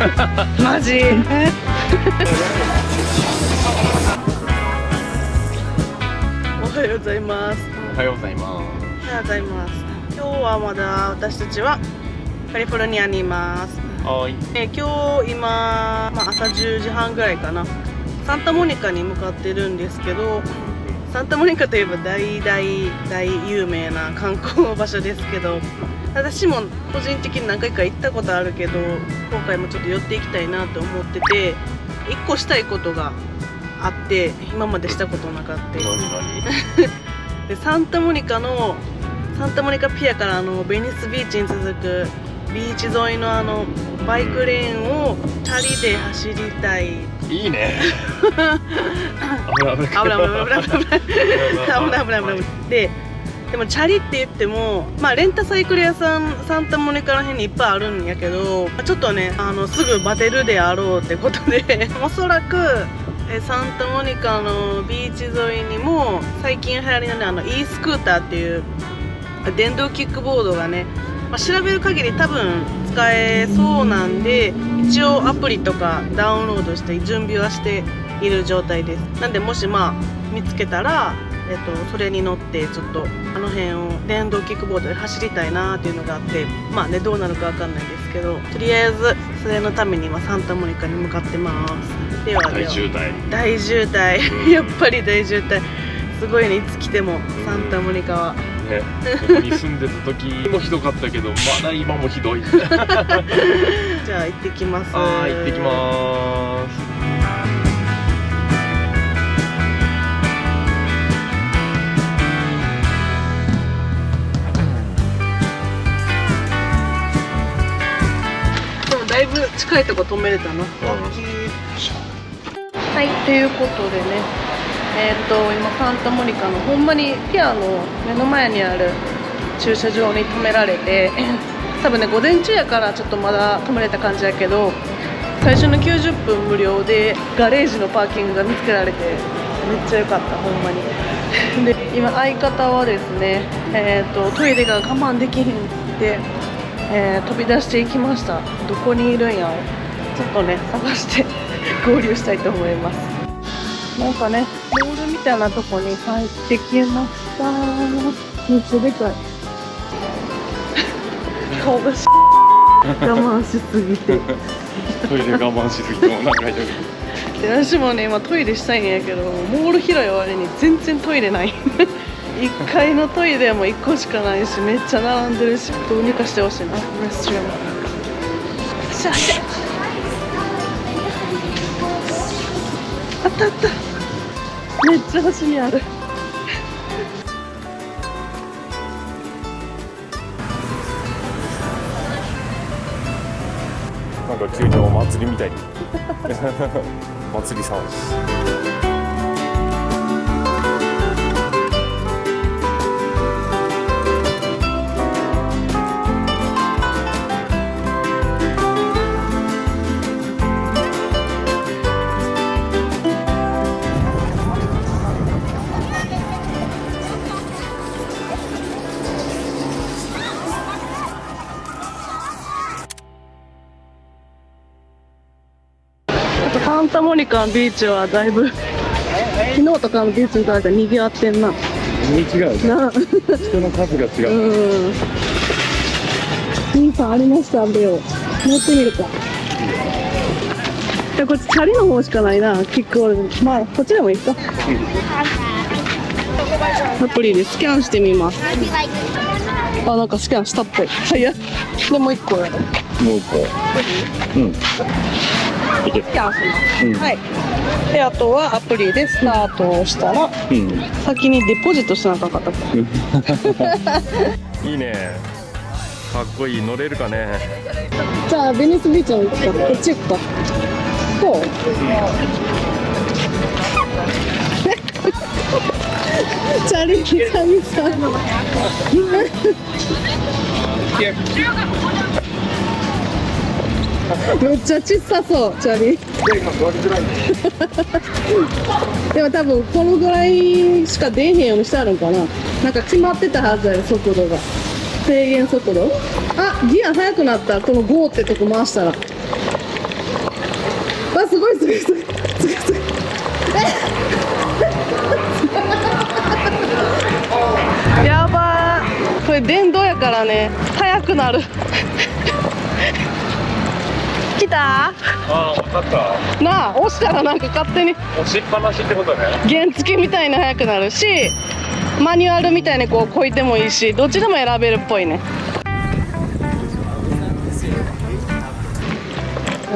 マジおはようございます。おはようございます。おはようございます。今日はまだ私たちはカリフォルニアにいます。はい。今日今、朝10時半ぐらいかな、サンタモニカに向かってるんですけど、サンタモニカといえば大有名な観光場所ですけど、私も個人的に何回か行ったことあるけど、今回もちょっと寄っていきたいなと思ってて、1個したいことがあって、今までしたことなかった。でサンタモニカピアからベニスビーチに続くビーチ沿いのバイクレーンをチャリで走りたい。いいね。危ないでもチャリって言っても、レンタサイクル屋さんサンタモニカの辺にいっぱいあるんやけど、ちょっとねすぐバテるであろうってことでおそらくサンタモニカのビーチ沿いにも最近流行りのねeスクーターっていう電動キックボードがね、調べる限り多分使えそうなんで、一応アプリとかダウンロードして準備はしている状態です。なんでもし見つけたら、それに乗ってちょっと辺を電動キックボードで走りたいなっていうのがあって、どうなるかわかんないですけど、とりあえずそれのためにはサンタモニカに向かってます。では大渋滞やっぱり大渋滞すごいね。いつ来てもサンタモニカはね、ここに住んでた時もひどかったけど、まだ今もひどい。じゃあ行ってきます。はい、行ってきます。でもだいぶ近いとこ止めれたな。はい、ということでね、今サンタモニカのほんまにピアの目の前にある駐車場に止められて、多分ね午前中やからちょっとまだ止めれた感じやけど、最初の90分無料でガレージのパーキングが見つけられてめっちゃ良かった、ほんまに。で今相方はですね、トイレが我慢できひんって、飛び出していきました。どこにいるんやろ、ちょっとね探して合流したいと思います。なんかねモールみたいなとこに入ってきました。めっちゃでかい。顔が我慢しすぎてトイレ我慢しすぎても長いよ。で私もね今トイレしたいんやけど、モール広い割に全然トイレない1階のトイレも1個しかないし、めっちゃ並んでるし、どうにかしてほしいな。レストルームあったあった、めっちゃ端にある。なんか急にお祭りみたいに祭り騒ぎ。サンタモニカのビーチはだいぶ昨日とかのビーチに比べたら賑わってんな。全然違うね。人の数が違う。兄さんありました。ビオ乗ってみるか。こっちチャリの方しかないな。キックボール。こっちでもいいか。アプリでスキャンしてみます。なんかスキャンしたっぽい。早っ。でもう一個やろ。もう一個。スキャンします。はい。であとはアプリでスタートをしたら、先にデポジットしなかったっけ。いいね。かっこいい。乗れるかね。じゃあベニスビーチの行くか。こっち行くか。こう。チャリ久々。めっちゃ小さそうチャリ。でも多分このぐらいしか出えへんようにしてあるんかな。なんか決まってたはずやろ、速度が。制限速度。あ、ギア速くなった。この5ってとこ回したら。れ電動やからね速くなる来たああ、分かった。なあ押したらなんか勝手に押しっぱなしってことね。原付みたいに速くなるしマニュアルみたいにこうこいてもいいしどっちでも選べるっぽいね。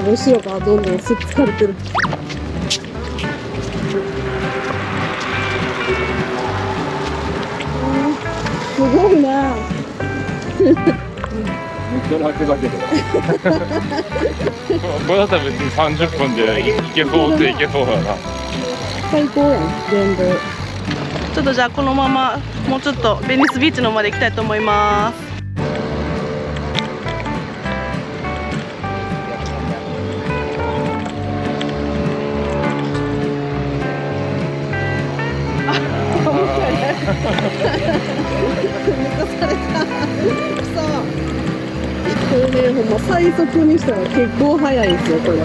後ろからどんどんすっつかれてる。すごいな。めっちゃ楽だけど。これだったら別に30分で行けそうって行けそうだな。最高やん電動。ちょっとじゃあこのままもうちょっとベニスビーチの方まで行きたいと思います。抜かされた。これね、ほんま最速にしたら結構速いですよ、これ。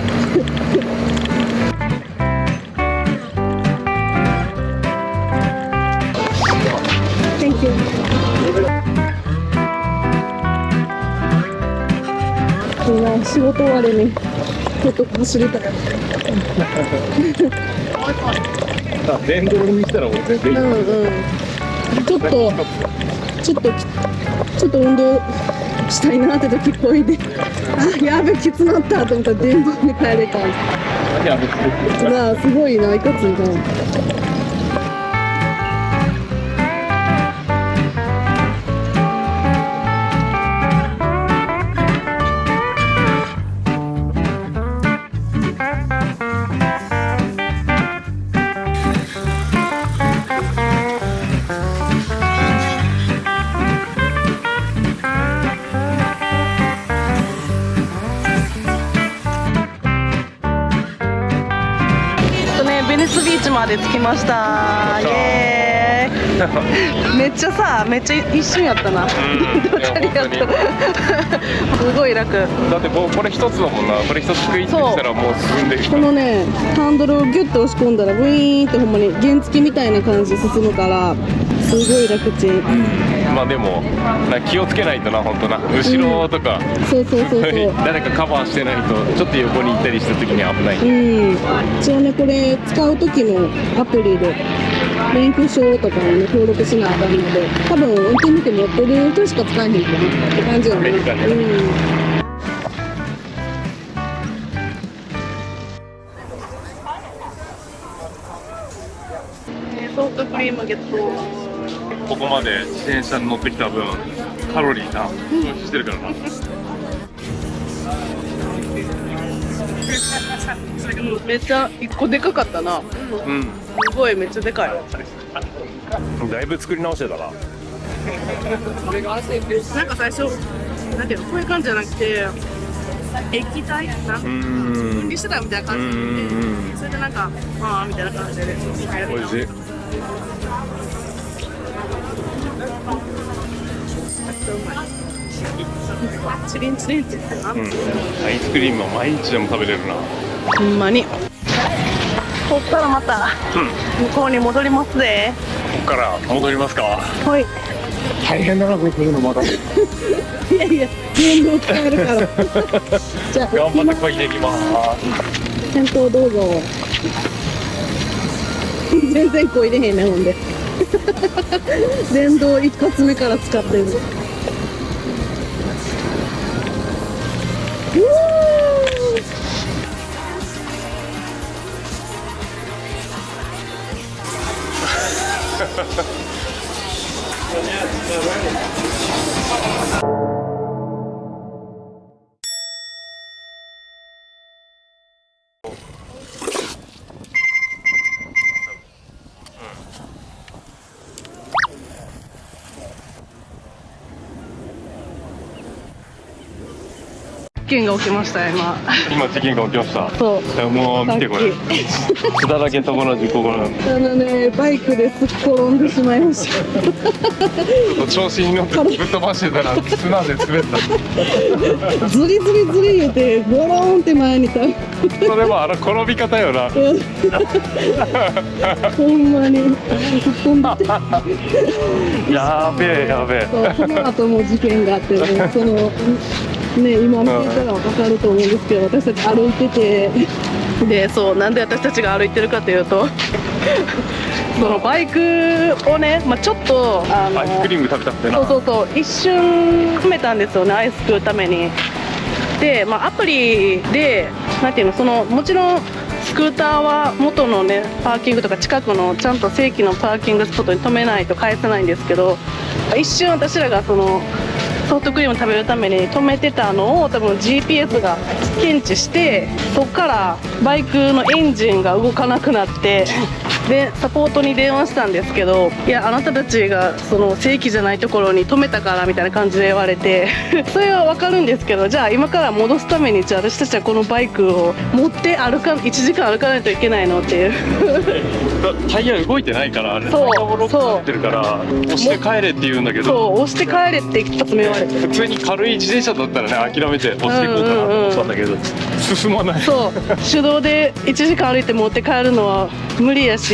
Thank you。みんな仕事終わりにちょっと走りたい。電動にしたらもう全然いい。ちょっと運動したいなって時っぽいで、あ、やべきつなったと思ったら電動に変えれた。なあ、すごいな、いかついな。ベニスビーチまで着きました。イエーイ。めっちゃ一瞬やったな。チャリやったすごい楽。だってもうこれ一つだもんな。これ一つクイッてしたらもう進んでる。このねハンドルをギュッと押し込んだらブイーンってほんまに原付みたいな感じで進むからすごい楽ちん。まあでも気をつけないとな、本当な、後ろとか、そう誰かカバーしてないとちょっと横に行ったりした時に危ない。一応ねこれ使う時のアプリで免許証とかをね登録しなあかんので、多分運転見て持ってる人しか使えへんかなって感じよね。ソフトクリームゲット。ここまで自転車に乗ってきた分カロリーな消費してるからな。めっちゃ1個でかかったな。すごいめっちゃでかい。だいぶ作り直してたな。なんか最初なんていうの、こういう感じじゃなくて液体分離してたみたいな感じで、それでなんかああみたいな感じでおいしい。チリンチリンって言ってるな。アイスクリームは毎日でも食べれるな。ほんまに。こっからまた向こうに戻りますぜ。ここから戻りますか。はい。大変だな、これ来るのまだ。いやいや、電動使えるから。じゃあ頑張ってこいでいきます。先頭どうぞ。全然こいでへんね、ほんで。電動一発目から使ってる。件が起きました今。今事件が起きました。そうもう見てこれ。さ血だらけとこの事故なんで。ね、バイクですっ転んでしまいました。調子に乗ってぶっ飛ばしてたら砂で滑った。ズリズリズリ言うてゴローンって前にた。それも転び方よな。ほんまに吹っ飛んでて。やべえやべえ。そうその後も事件があってね、そのね今見てたら分かると思うんですけど、私たち歩いてて、でそうなんで私たちが歩いてるかというと、そのバイクをね、ちょっとアイスクリーム食べたくてな。そう一瞬止めたんですよね、アイス食うために。で、アプリでなんていうの、そのもちろんスクーターは元のねパーキングとか近くのちゃんと正規のパーキングスポットに止めないと返せないんですけど、一瞬私らがそのソフトクリーム食べるために止めてたのを多分 GPS が検知して、そこからバイクのエンジンが動かなくなって、でサポートに電話したんですけど、いやあなたたちがその正規じゃないところに止めたからみたいな感じで言われてそれは分かるんですけど、じゃあ今から戻すためにじゃあ私たちはこのバイクを持って1時間歩かないといけないのっていうタイヤ動いてないから、あれそうタイヤもロックになってるから押して帰れって言うんだけど、そう押して帰れって一発目言われて、普通に軽い自転車だったらね諦めて押していこうかなと思ったんだけど、進まない。そう手動で1時間歩いて持って帰るのは無理やし、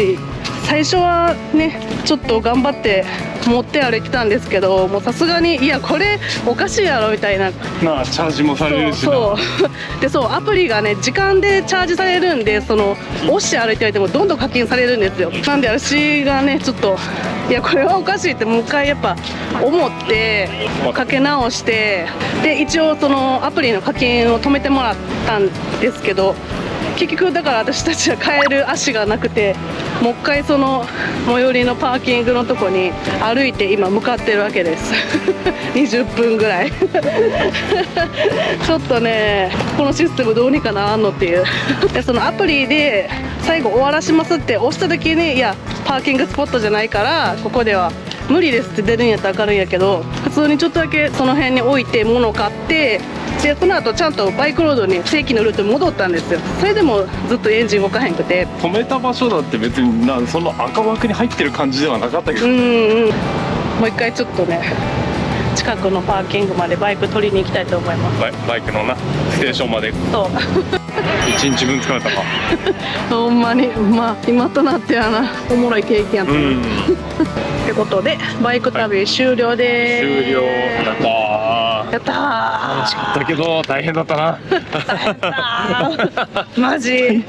最初はねちょっと頑張って持って歩いてたんですけど、もうさすがにいやこれおかしいやろみたいな。なあチャージもされるしな。そうでアプリがね時間でチャージされるんで、その押して歩いておいてもどんどん課金されるんですよ。なんで私がねちょっといやこれはおかしいってもう一回やっぱ思ってかけ直して、で一応そのアプリの課金を止めてもらったんですけど、結局だから私たちは帰る足がなくて、もう一回その最寄りのパーキングのとこに歩いて今向かってるわけです20分ぐらいちょっとねこのシステムどうにかならんのっていうで、そのアプリで最後終わらしますって押した時に、いやパーキングスポットじゃないからここでは無理ですって出るんやったら分かるんやけど、普通にちょっとだけその辺に置いて物を買って、でその後ちゃんとバイクロードに正規のルートに戻ったんですよ。それでもずっとエンジン動かへんくて、止めた場所だって別にその赤枠に入ってる感じではなかったけど、もう一回ちょっとね近くのパーキングまでバイク取りに行きたいと思います。バイクのなステーションまでそう1日分疲れたかほんまに今となってはなおもろい経験やったってことでバイク旅終了でーす。終了だったー。やったー。楽しかったけど大変だったなマジ